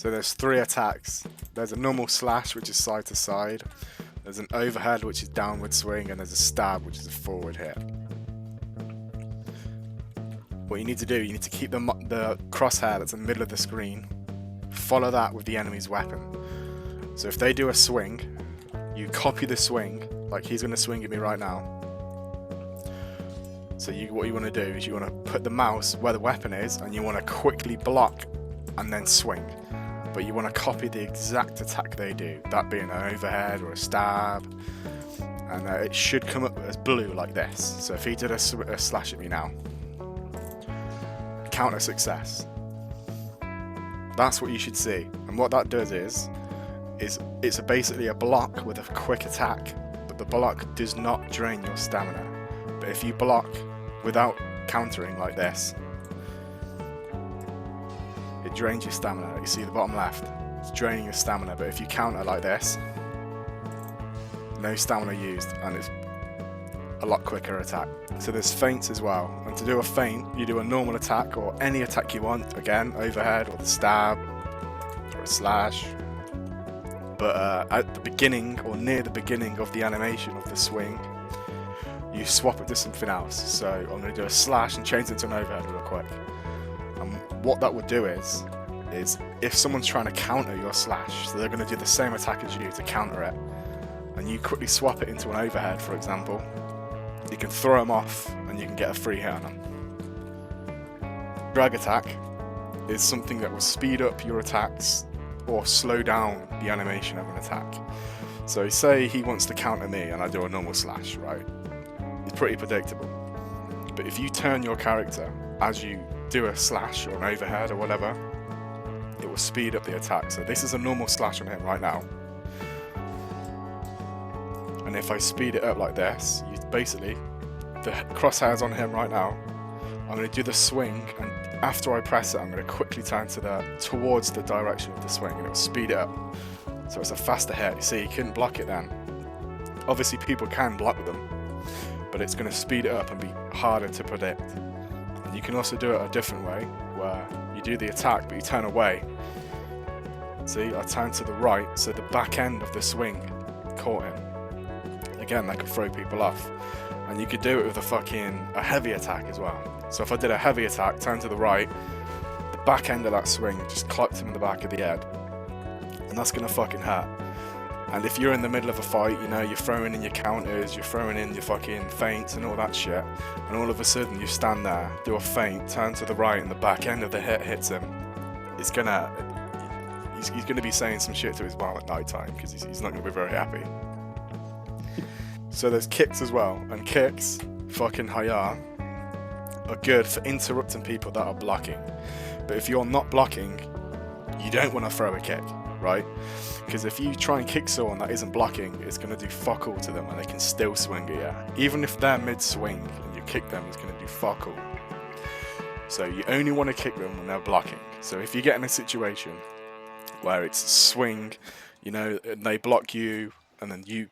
So there's 3 attacks. There's a normal slash, which is side to side. There's an overhead, which is downward swing, and there's a stab, which is a forward hit. What you need to do, you need to keep the crosshair that's in the middle of the screen, follow that with the enemy's weapon. So if they do a swing, you copy the swing, like he's going to swing at me right now. So what you want to do is you want to put the mouse where the weapon is, and you want to quickly block and then swing. But you want to copy the exact attack they do, that being an overhead or a stab, and it should come up as blue like this. So if he did a slash at me now, counter success. That's what you should see. And what that does is it's basically a block with a quick attack, but the block does not drain your stamina. But if you block without countering like this, it drains your stamina. You see the bottom left, it's draining your stamina. But if you counter like this, no stamina used, and it's a lot quicker attack. So there's feints as well, and to do a feint you do a normal attack or any attack you want, again overhead or the stab or a slash, but at the beginning or near the beginning of the animation of the swing you swap it to something else. So I'm going to do a slash and change it to an overhead real quick, and what that would do is if someone's trying to counter your slash, so they're going to do the same attack as you to counter it, and you quickly swap it into an overhead, for example, you can throw them off and you can get a free hit on them. Drag attack is something that will speed up your attacks or slow down the animation of an attack. So say he wants to counter me and I do a normal slash, right? It's pretty predictable. But if you turn your character as you do a slash or an overhead or whatever, it will speed up the attack. So this is a normal slash on him right now. And if I speed it up like this, basically, the crosshairs on him right now, I'm going to do the swing, and after I press it, I'm going to quickly turn towards the direction of the swing, and it will speed it up. So it's a faster hit. You see, you couldn't block it then. Obviously, people can block them, but it's going to speed it up and be harder to predict. And you can also do it a different way, where you do the attack, but you turn away. See, I turn to the right, so the back end of the swing caught him. Again, that could throw people off. And you could do it with a heavy attack as well. So if I did a heavy attack, turn to the right, the back end of that swing just clocked him in the back of the head. And that's going to fucking hurt. And if you're in the middle of a fight, you know, you're throwing in your counters, you're throwing in your fucking feints and all that shit, and all of a sudden you stand there, do a feint, turn to the right, and the back end of the hit hits him, he's gonna be saying some shit to his mom at night time, because he's not going to be very happy. So there's kicks as well, and kicks, fucking haya, are good for interrupting people that are blocking. But if you're not blocking, you don't want to throw a kick, right? Because if you try and kick someone that isn't blocking, it's going to do fuck all to them, and they can still swing at you. Even if they're mid-swing and you kick them, it's going to do fuck all. So you only want to kick them when they're blocking. So if you get in a situation where it's swing, you know, and they block you, and then you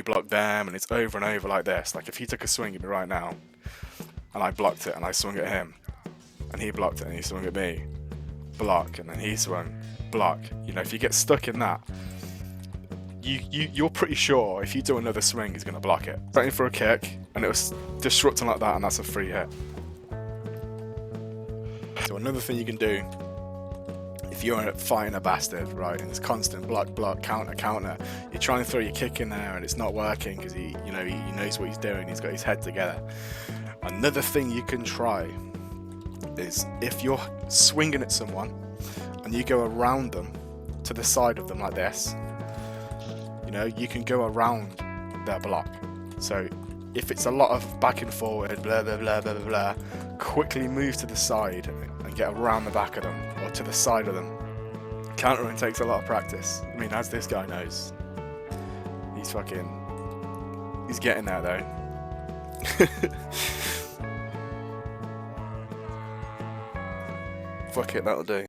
block them, and it's over and over like this. Like if he took a swing at me right now, and I blocked it, and I swung at him, and he blocked it, and he swung at me, block, and then he swung, block. You know, if you get stuck in that, you're pretty sure if you do another swing, he's going to block it. Waiting for a kick, and it was disrupting like that, and that's a free hit. So another thing you can do, if you're fighting a bastard, right, and it's constant block, block, counter, counter, you're trying to throw your kick in there and it's not working because he knows what he's doing, he's got his head together. Another thing you can try is if you're swinging at someone and you go around them to the side of them like this, you know, you can go around their block. So if it's a lot of back and forward, blah, blah, blah, blah, blah, blah, quickly move to the side and get around the back of them, or to the side of them. Countering takes a lot of practice. I mean, as this guy knows. He's getting there though. Fuck it, that'll do.